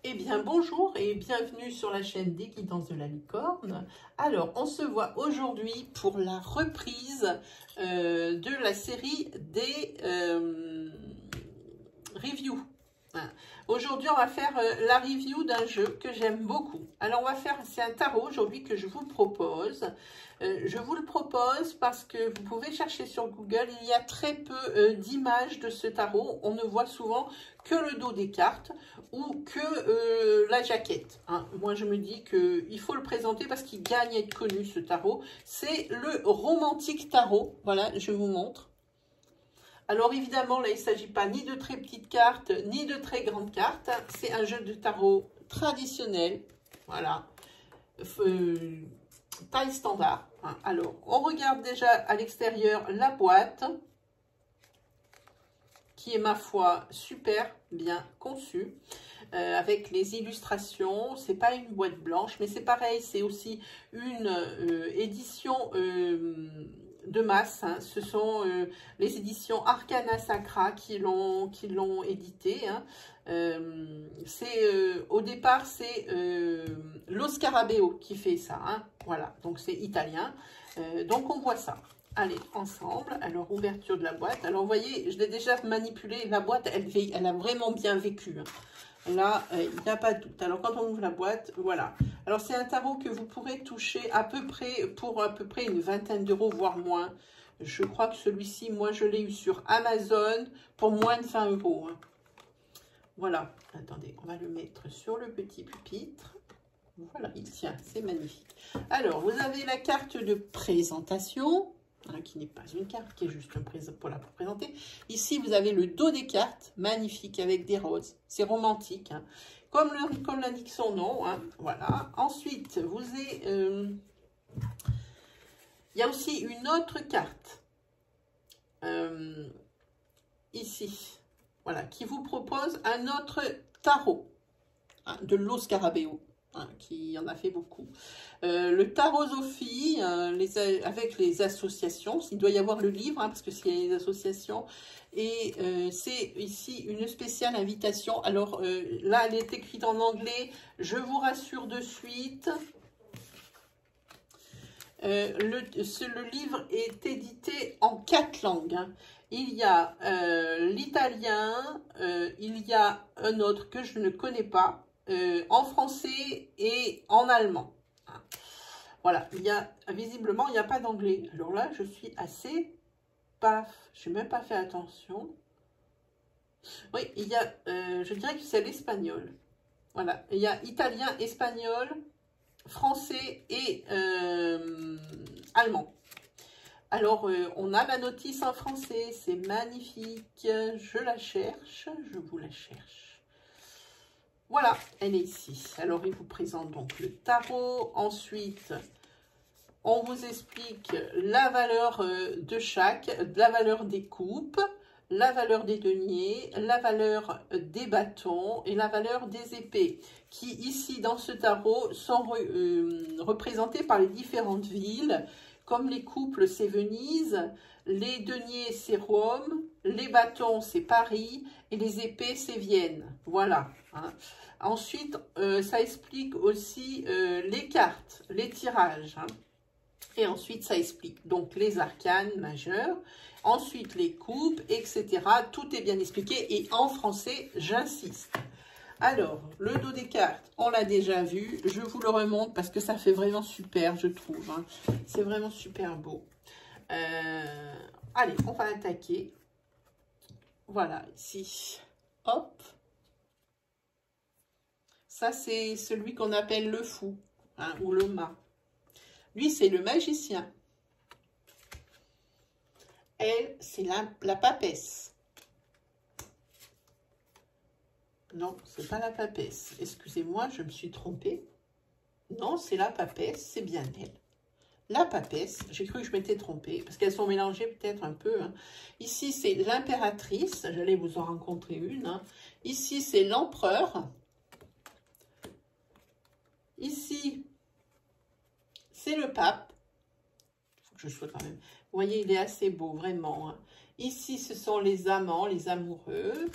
Eh bien, bonjour et bienvenue sur la chaîne des Guidances de la Licorne. Alors, on se voit aujourd'hui pour la reprise de la série des reviews. Aujourd'hui, on va faire la review d'un jeu que j'aime beaucoup. Alors, on va faire, c'est un tarot aujourd'hui que je vous propose. Je vous le propose parce que vous pouvez chercher sur Google. Il y a très peu d'images de ce tarot. On ne voit souvent que le dos des cartes ou que la jaquette. Hein. Moi, je me dis qu'il faut le présenter parce qu'il gagne à être connu, ce tarot. C'est le Romantique Tarot. Voilà, je vous montre. Alors évidemment, là, il ne s'agit pas ni de très petites cartes, ni de très grandes cartes. C'est un jeu de tarot traditionnel. Voilà. Taille standard. Alors, on regarde déjà à l'extérieur la boîte, qui est, ma foi, super bien conçue, avec les illustrations. C'est pas une boîte blanche, mais c'est pareil, c'est aussi une édition de masse. Hein. Ce sont les éditions Arcana Sacra qui l'ont édité. Hein. Au départ, c'est Lo Scarabeo qui fait ça. Hein. Voilà, donc c'est italien. Donc on voit ça. Allez, ensemble. Alors, ouverture de la boîte. Alors, vous voyez, je l'ai déjà manipulée. La boîte, elle a vraiment bien vécu. Hein. Là, il n'y a pas de doute. Alors, quand on ouvre la boîte, voilà. Alors, c'est un tarot que vous pourrez toucher à peu près, pour à peu près une vingtaine d'euros, voire moins. Je crois que celui-ci, moi, je l'ai eu sur Amazon pour moins de 20 euros. Hein. Voilà. Attendez, on va le mettre sur le petit pupitre. Voilà, il tient. C'est magnifique. Alors, vous avez la carte de présentation. Hein, qui n'est pas une carte, qui est juste pour présenter. Ici, vous avez le dos des cartes, magnifique, avec des roses. C'est romantique, hein. Comme l'indique son nom. Hein, voilà. Ensuite, vous avez... il y a aussi une autre carte. Ici. Voilà, qui vous propose un autre tarot. Hein, de Lo Scarabeo. Hein, qui en a fait beaucoup. Le Tarosophie, avec les associations, il doit y avoir le livre, hein, parce que s'il y a les associations, et c'est ici une spéciale invitation. Alors là, elle est écrite en anglais, je vous rassure de suite. Le livre est édité en 4 langues. Hein. Il y a l'italien, il y a un autre que je ne connais pas, en français et en allemand. Voilà, visiblement, il n'y a pas d'anglais. Alors là, je suis assez paf. Je n'ai même pas fait attention. Oui, il y a, je dirais que c'est l'espagnol. Voilà, il y a italien, espagnol, français et allemand. Alors, on a la notice en français. C'est magnifique. Je la cherche. Je vous la cherche. Voilà, elle est ici. Alors, il vous présente donc le tarot. Ensuite, on vous explique la valeur de chaque, la valeur des coupes, la valeur des deniers, la valeur des bâtons et la valeur des épées, qui ici, dans ce tarot, sont représentés par les différentes villes. Comme les couples, c'est Venise, les deniers, c'est Rome, les bâtons, c'est Paris, et les épées, c'est Vienne. Voilà. Hein. Ensuite, ça explique aussi les cartes, les tirages. Hein. Et ensuite, ça explique donc les arcanes majeures. Ensuite, les coupes, etc. Tout est bien expliqué. Et en français, j'insiste. Alors, le dos des cartes, on l'a déjà vu. Je vous le remonte parce que ça fait vraiment super, je trouve. Hein. C'est vraiment super beau. Allez, on va attaquer. Voilà, ici. Hop. Ça, c'est celui qu'on appelle le fou, hein, ou le mât. Lui, c'est le magicien. Elle, c'est la papesse. Non, c'est pas la papesse. Excusez-moi, je me suis trompée. Non, c'est la papesse, c'est bien elle. La papesse, j'ai cru que je m'étais trompée, parce qu'elles sont mélangées peut-être un peu. Hein. Ici, c'est l'impératrice, j'allais vous en rencontrer une. Hein. Ici, c'est l'empereur. Ici, c'est le pape. Il faut que je sois quand même... Vous voyez, il est assez beau, vraiment. Hein. Ici, ce sont les amants, les amoureux.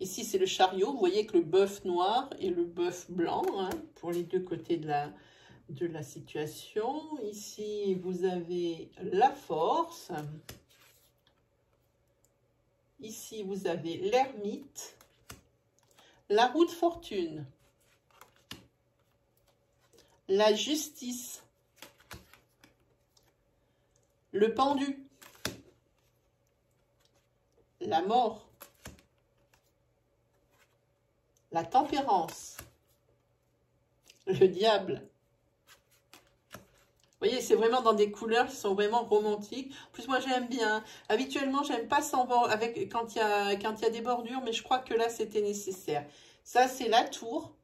Ici, c'est le chariot. Vous voyez que le bœuf noir et le bœuf blanc, hein, pour les deux côtés de la situation. Ici, vous avez la force. Ici, vous avez l'ermite. La roue de fortune. La justice. Le pendu. La mort. La tempérance, le diable. Vous voyez, c'est vraiment dans des couleurs qui sont vraiment romantiques. En plus, moi, j'aime bien. Habituellement, j'aime pas sans quand il y a des bordures, mais je crois que là, c'était nécessaire. Ça, c'est la tour.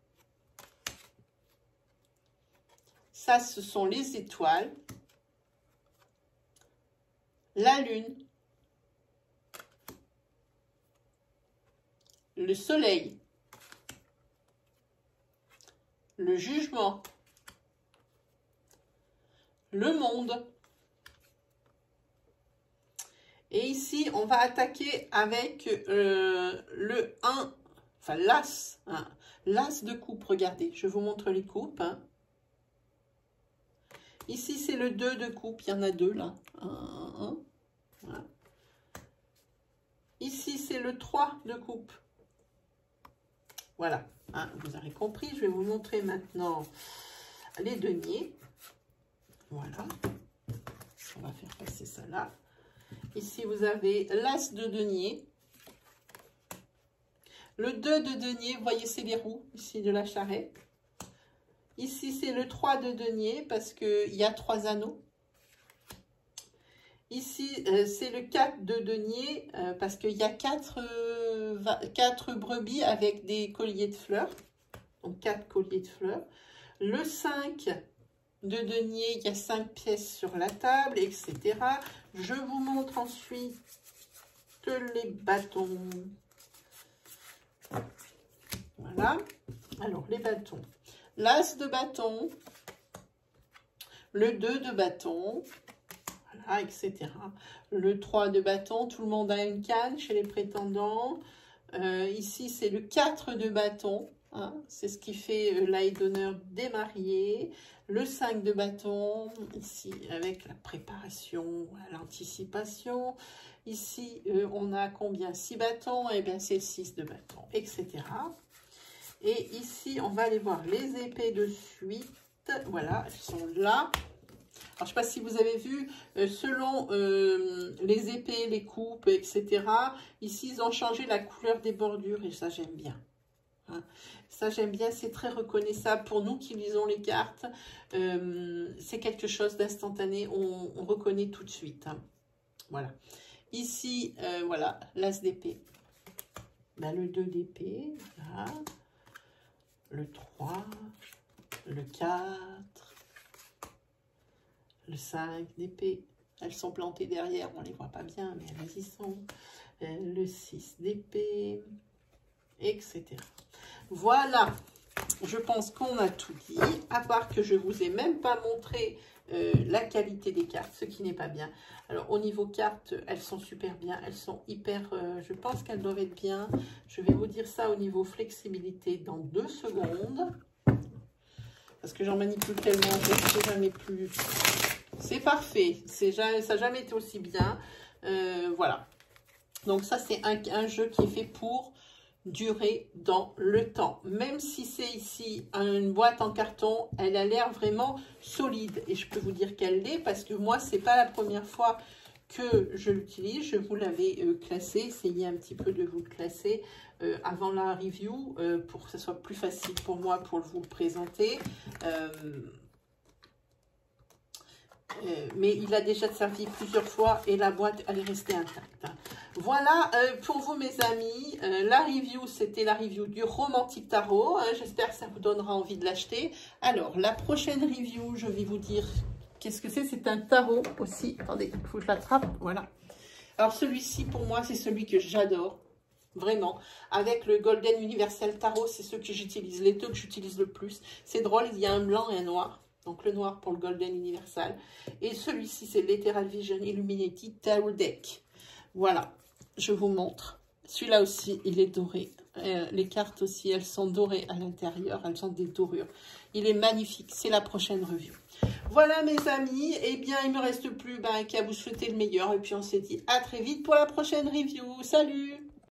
Ça, ce sont les étoiles. La lune. Le soleil. Le jugement, le monde. Et ici, on va attaquer avec le 1, enfin l'as, hein, l'as de coupe. Regardez, je vous montre les coupes. Hein. Ici, c'est le 2 de coupe, il y en a deux là. Voilà. Ici, c'est le 3 de coupe. Voilà, hein, vous avez compris. Je vais vous montrer maintenant les deniers. Voilà, on va faire passer ça là. Ici, vous avez l'as de denier. Le 2 de denier, vous voyez, c'est les roues ici de la charrette. Ici, c'est le 3 de denier parce qu'il y a 3 anneaux. Ici, c'est le 4 de denier parce qu'il y a 4 brebis avec des colliers de fleurs. Donc, 4 colliers de fleurs. Le 5 de denier, il y a 5 pièces sur la table, etc. Je vous montre ensuite les bâtons. Voilà. Alors, les bâtons. L'as de bâton. Le 2 de bâton. Voilà, etc. Le 3 de bâton, tout le monde a une canne chez les prétendants. Ici, c'est le 4 de bâton. Hein, c'est ce qui fait l'aide d'honneur des mariés. Le 5 de bâton, ici, avec la préparation, l'anticipation. Ici, on a combien? 6 bâtons, et bien c'est 6 de bâton, etc. Et ici, on va aller voir les épées de suite. Voilà, elles sont là. Alors, je ne sais pas si vous avez vu, selon les épées, les coupes, etc. Ici, ils ont changé la couleur des bordures et ça, j'aime bien. Hein. Ça, j'aime bien. C'est très reconnaissable pour nous qui lisons les cartes. C'est quelque chose d'instantané. On reconnaît tout de suite. Hein. Voilà. Ici, voilà, l'as d'épée. Ben, le 2 d'épée. Voilà. Le 3. Le 4. Le 5 d'épée, elles sont plantées derrière, on ne les voit pas bien, mais elles y sont. Le 6 d'épée, etc. Voilà, je pense qu'on a tout dit, à part que je ne vous ai même pas montré la qualité des cartes, ce qui n'est pas bien. Alors, au niveau cartes, elles sont super bien, elles sont hyper, je pense qu'elles doivent être bien. Je vais vous dire ça au niveau flexibilité dans 2 secondes. Parce que j'en manipule tellement, je ne sais jamais plus. C'est parfait. Ça n'a jamais été aussi bien. Voilà. Donc ça, c'est un jeu qui est fait pour durer dans le temps. Même si c'est ici une boîte en carton, elle a l'air vraiment solide. Et je peux vous dire qu'elle l'est parce que moi, c'est pas la première fois que je l'utilise. Je vous l'avais classé. Essayez un petit peu de vous le classer avant la review pour que ce soit plus facile pour moi pour vous le présenter. Mais il a déjà servi plusieurs fois et la boîte, elle est restée intacte. Voilà pour vous mes amis, la review, c'était la review du Romantique Tarot. J'espère que ça vous donnera envie de l'acheter. Alors, la prochaine review, je vais vous dire qu'est-ce que c'est. C'est un tarot aussi. Attendez, il faut que je l'attrape. Voilà. Alors, celui-ci, pour moi, c'est celui que j'adore. Vraiment. Avec le Golden Universal Tarot, c'est ceux que j'utilise. Les deux que j'utilise le plus. C'est drôle, il y a un blanc et un noir. Donc, le noir pour le Golden Universal. Et celui-ci, c'est l'Ethereal Vision Illuminati Tarot Deck. Voilà. Je vous montre. Celui-là aussi, il est doré. Les cartes aussi, elles sont dorées à l'intérieur, elles ont des dorures. Il est magnifique, c'est la prochaine review. Voilà mes amis, eh bien il ne me reste plus qu'à vous souhaiter le meilleur. Et puis on se dit à très vite pour la prochaine review. Salut!